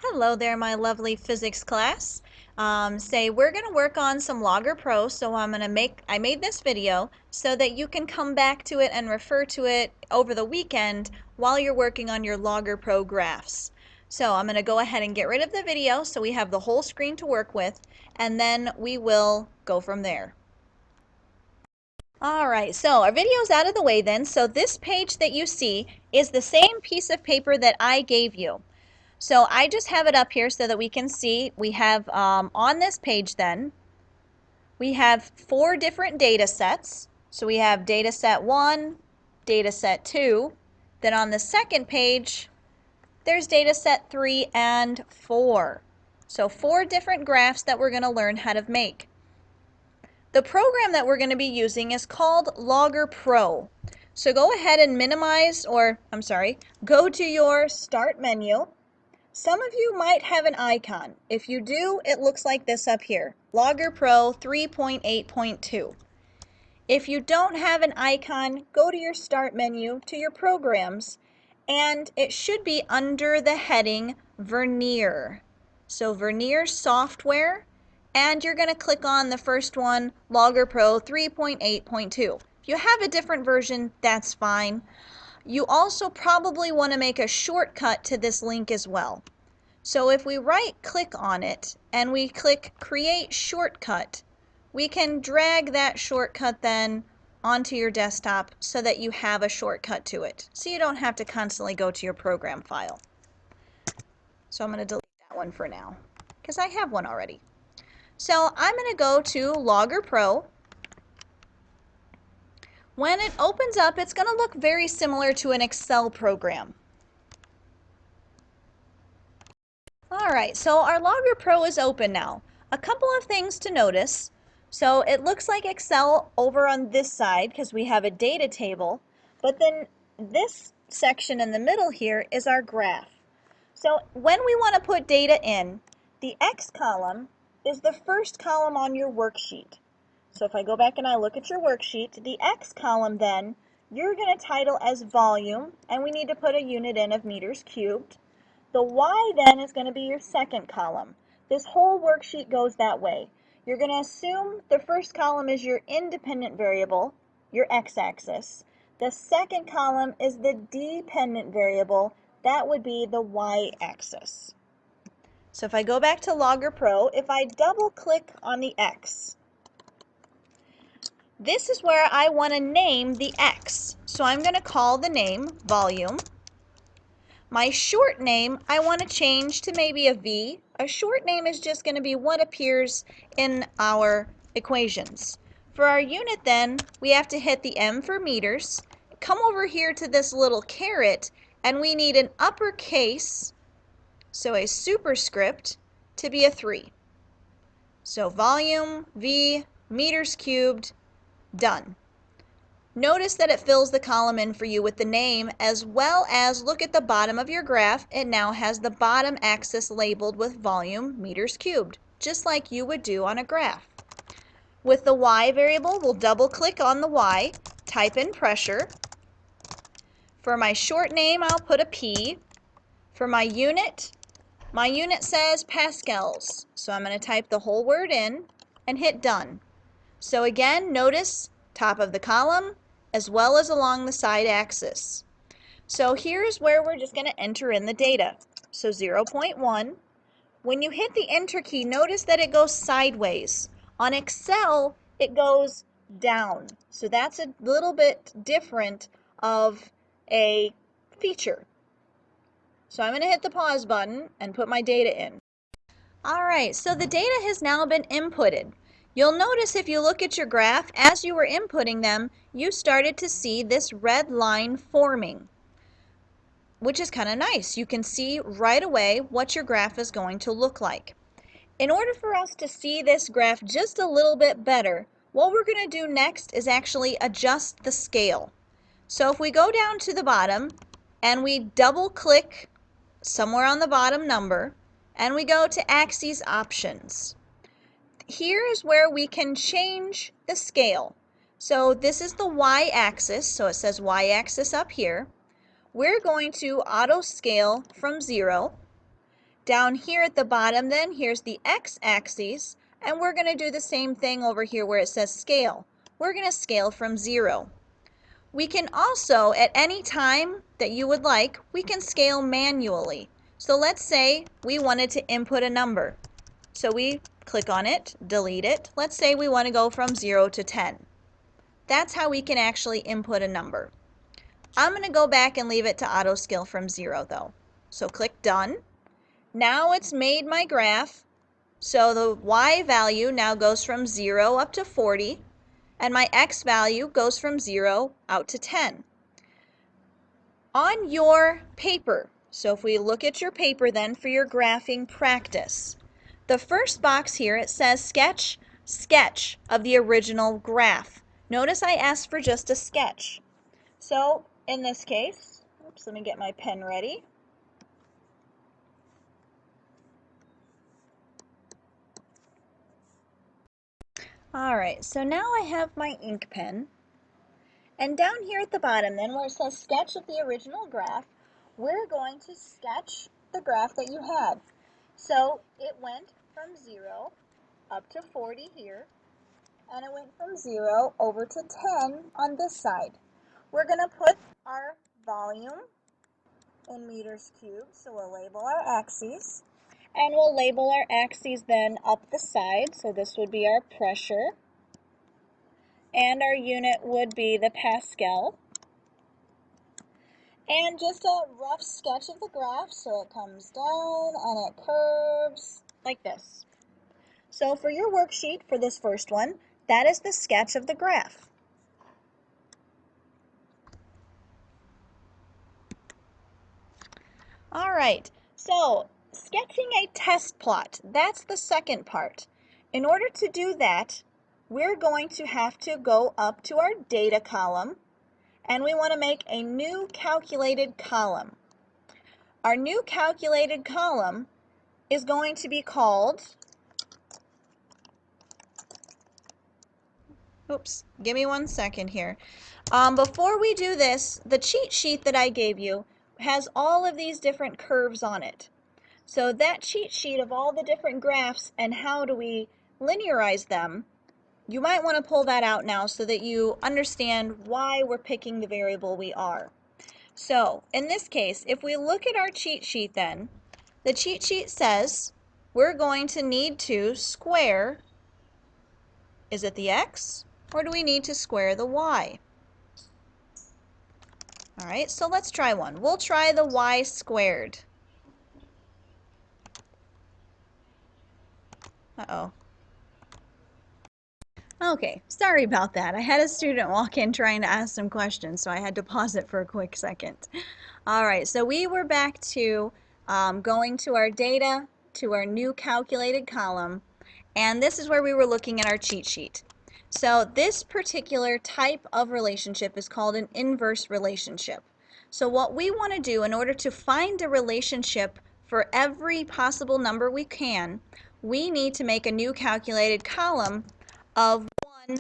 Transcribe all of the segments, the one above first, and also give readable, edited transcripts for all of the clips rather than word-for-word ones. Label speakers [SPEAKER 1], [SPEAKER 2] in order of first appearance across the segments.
[SPEAKER 1] Hello there, my lovely physics class. We're going to work on some Logger Pro, so I made this video so that you can come back to it and refer to it over the weekend while you're working on your Logger Pro graphs. So I'm going to go ahead and get rid of the video so we have the whole screen to work with, and then we will go from there. Alright, so our video's out of the way then. So this page that you see is the same piece of paper that I gave you. So I just have it up here so that we can see. We have on this page then, we have 4 different data sets. So we have data set 1, data set 2. Then on the second page, there's data set 3 and 4. So 4 different graphs that we're going to learn how to make. The program that we're going to be using is called Logger Pro. So go ahead and go to your Start menu. Some of you might have an icon. If you do, it looks like this up here, Logger Pro 3.8.2. If you don't have an icon, go to your Start menu, to your Programs, and it should be under the heading Vernier. So Vernier Software, and you're going to click on the first one, Logger Pro 3.8.2. If you have a different version, that's fine. You also probably want to make a shortcut to this link as well. So if we right-click on it and we click Create Shortcut, we can drag that shortcut then onto your desktop so that you have a shortcut to it. So you don't have to constantly go to your program file. So I'm going to delete that one for now because I have one already. So I'm going to go to Logger Pro. When it opens up, it's going to look very similar to an Excel program. Alright, so our Logger Pro is open now. A couple of things to notice. So it looks like Excel over on this side because we have a data table, but then this section in the middle here is our graph. So when we want to put data in, the X column is the first column on your worksheet. So if I go back and I look at your worksheet, the X column then, you're going to title as volume, and we need to put a unit in of meters cubed. The Y then is going to be your second column. This whole worksheet goes that way. You're going to assume the first column is your independent variable, your x-axis. The second column is the dependent variable. That would be the y-axis. So if I go back to Logger Pro, if I double-click on the x, this is where I want to name the x. So I'm going to call the name volume. My short name, I want to change to maybe a V. A short name is just going to be what appears in our equations. For our unit then, we have to hit the M for meters, come over here to this little caret, and we need an uppercase, so a superscript, to be a 3. So volume, V, meters cubed, done. Notice that it fills the column in for you with the name, as well as look at the bottom of your graph. It now has the bottom axis labeled with volume meters cubed, just like you would do on a graph. With the Y variable, we'll double click on the Y, type in pressure. For my short name, I'll put a P. For my unit says pascals, so I'm going to type the whole word in and hit done. So again, notice top of the column, as well as along the side axis. So here's where we're just going to enter in the data. So 0.1. When you hit the enter key, notice that it goes sideways. On Excel, it goes down. So that's a little bit different of a feature. So I'm going to hit the pause button and put my data in. Alright, so the data has now been inputted. You'll notice if you look at your graph, as you were inputting them, you started to see this red line forming, which is kind of nice. You can see right away what your graph is going to look like. In order for us to see this graph just a little bit better, what we're going to do next is actually adjust the scale. So if we go down to the bottom and we double click somewhere on the bottom number and we go to Axes Options, here is where we can change the scale. So this is the y-axis, so it says y-axis up here. We're going to auto scale from 0. Down here at the bottom then, here's the x-axis, and we're going to do the same thing over here where it says scale. We're going to scale from 0. We can also, at any time that you would like, we can scale manually. So let's say we wanted to input a number. So we click on it, delete it. Let's say we want to go from 0 to 10. That's how we can actually input a number. I'm going to go back and leave it to auto scale from 0 though. So click done. Now it's made my graph. So the y value now goes from 0 up to 40, and my x value goes from 0 out to 10. On your paper, so if we look at your paper then for your graphing practice, the first box here, it says sketch of the original graph. Notice I asked for just a sketch. So in this case, oops, let me get my pen ready. All right, so now I have my ink pen. And down here at the bottom then where it says sketch of the original graph, we're going to sketch the graph that you had. So it went from 0 up to 40 here, and it went from 0 over to 10 on this side. We're going to put our volume in meters cubed, so we'll label our axes. And we'll label our axes then up the side, so this would be our pressure. And our unit would be the Pascal. And just a rough sketch of the graph, so it comes down and it curves like this. So for your worksheet for this first one, that is the sketch of the graph. All right, so sketching a test plot, that's the second part. In order to do that, we're going to have to go up to our data column, and we want to make a new calculated column. Our new calculated column is going to be called, oops, give me 1 second here. Before we do this, the cheat sheet that I gave you has all of these different curves on it. So that cheat sheet of all the different graphs and how do we linearize them, you might want to pull that out now so that you understand why we're picking the variable we are. So in this case, if we look at our cheat sheet then, the cheat sheet says we're going to need to square, is it the x, or do we need to square the y? All right, so let's try one. We'll try the y squared. Uh-oh. Okay, sorry about that. I had a student walk in trying to ask some questions, so I had to pause it for a quick second. All right, so we were back to going to our data, to our new calculated column, and this is where we were looking at our cheat sheet. So this particular type of relationship is called an inverse relationship. So what we want to do in order to find a relationship for every possible number we can, we need to make a new calculated column of 1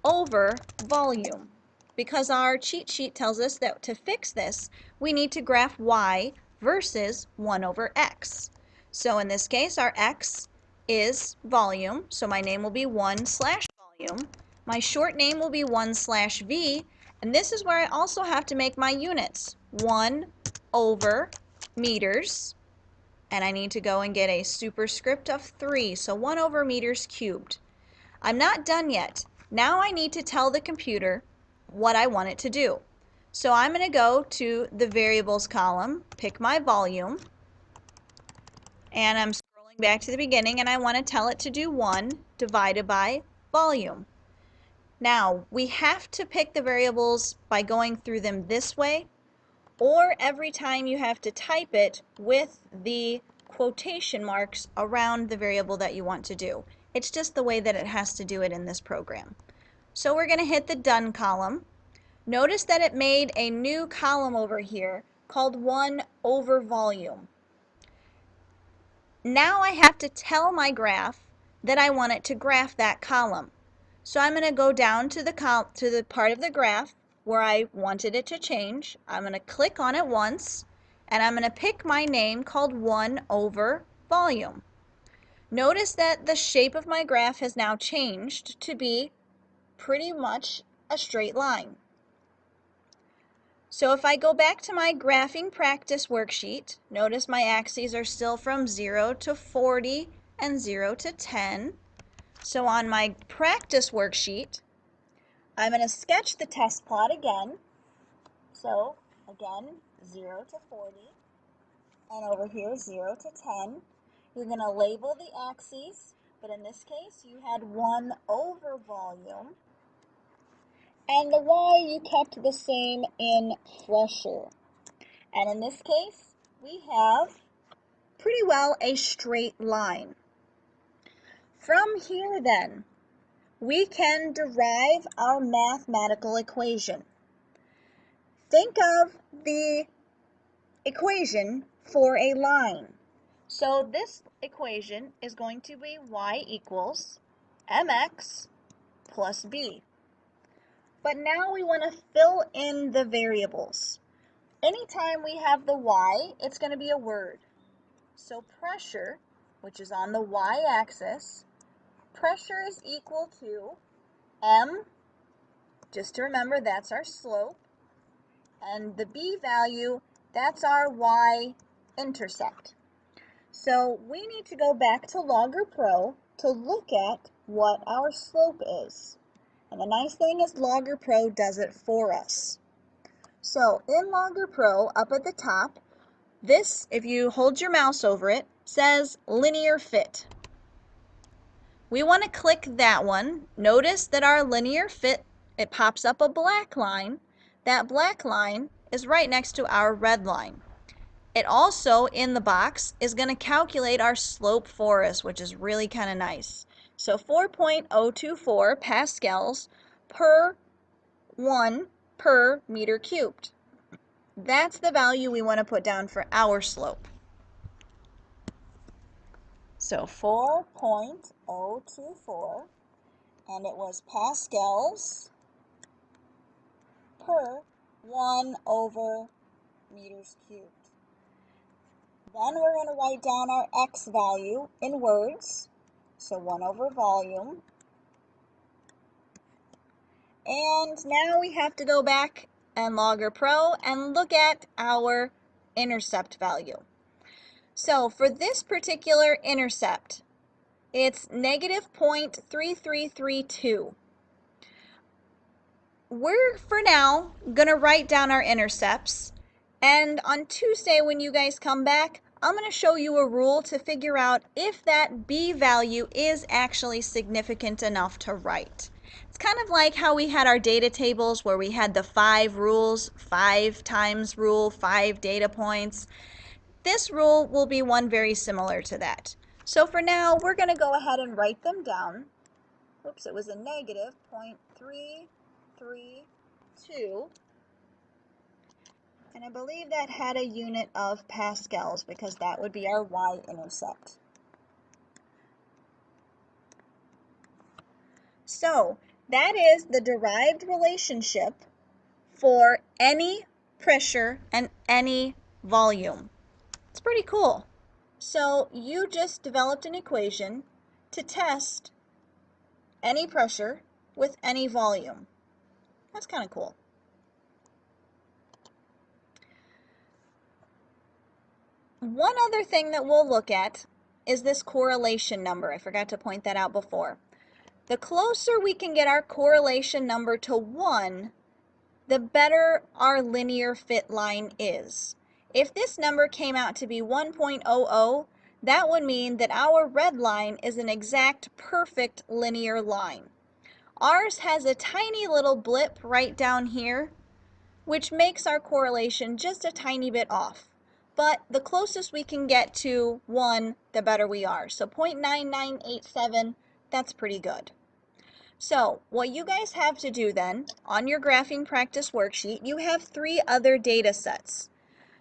[SPEAKER 1] over volume. Because our cheat sheet tells us that to fix this, we need to graph y versus 1 over x. So in this case, our x is volume, so my name will be 1/volume. My short name will be 1/v, and this is where I also have to make my units. 1 over meters, and I need to go and get a superscript of 3, so 1 over meters cubed. I'm not done yet. Now I need to tell the computer what I want it to do. So I'm going to go to the variables column, pick my volume, and I'm scrolling back to the beginning, and I want to tell it to do 1 divided by volume. Now, we have to pick the variables by going through them this way, or every time you have to type it with the quotation marks around the variable that you want to do. It's just the way that it has to do it in this program. So we're going to hit the Done column. Notice that it made a new column over here called 1 over volume. Now I have to tell my graph that I want it to graph that column. So I'm going to go down to the part of the graph where I wanted it to change. I'm going to click on it once, and I'm going to pick my name called 1 over volume. Notice that the shape of my graph has now changed to be pretty much a straight line. So if I go back to my graphing practice worksheet, notice my axes are still from 0 to 40 and 0 to 10. So on my practice worksheet, I'm going to sketch the test plot again. So again, 0 to 40, and over here 0 to 10. You're going to label the axes, but in this case you had 1 over volume. And the y you kept the same in pressure. And in this case, we have pretty well a straight line. From here then, we can derive our mathematical equation. Think of the equation for a line. So this equation is going to be y equals mx plus b. But now we want to fill in the variables. Anytime we have the y, it's going to be a word. So pressure, which is on the y-axis, pressure is equal to m, just to remember that's our slope, and the b value, that's our y-intercept. So we need to go back to Logger Pro to look at what our slope is. And the nice thing is Logger Pro does it for us. So in Logger Pro, up at the top, this, if you hold your mouse over it, says linear fit. We want to click that one. Notice that our linear fit, it pops up a black line. That black line is right next to our red line. It also, in the box, is going to calculate our slope for us, which is really kind of nice. So 4.024 pascals per 1 per meter cubed. That's the value we want to put down for our slope. So 4.024, and it was pascals per 1 over meters cubed. Then we're going to write down our x value in words, so 1 over volume. And now we have to go back and Logger Pro and look at our intercept value. So for this particular intercept, it's negative 0.3332. We're, for now, going to write down our intercepts. And on Tuesday, when you guys come back, I'm going to show you a rule to figure out if that b value is actually significant enough to write. It's kind of like how we had our data tables where we had the 5 rules, 5 times rule, 5 data points. This rule will be one very similar to that. So for now, we're going to go ahead and write them down. Oops, it was a negative 0.332. And I believe that had a unit of pascals because that would be our y-intercept. So that is the derived relationship for any pressure and any volume. It's pretty cool. So you just developed an equation to test any pressure with any volume. That's kind of cool. One other thing that we'll look at is this correlation number. I forgot to point that out before. The closer we can get our correlation number to 1, the better our linear fit line is. If this number came out to be 1.00, that would mean that our red line is an exact perfect linear line. Ours has a tiny little blip right down here, which makes our correlation just a tiny bit off. But the closest we can get to 1, the better we are. So 0.9987, that's pretty good. So what you guys have to do then, on your graphing practice worksheet, you have 3 other data sets.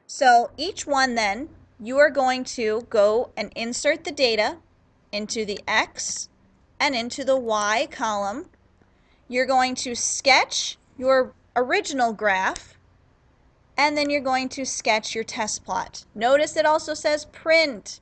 [SPEAKER 1] So each one then, you are going to go and insert the data into the X and into the Y column. You're going to sketch your original graph, and then you're going to sketch your test plot. Notice it also says print.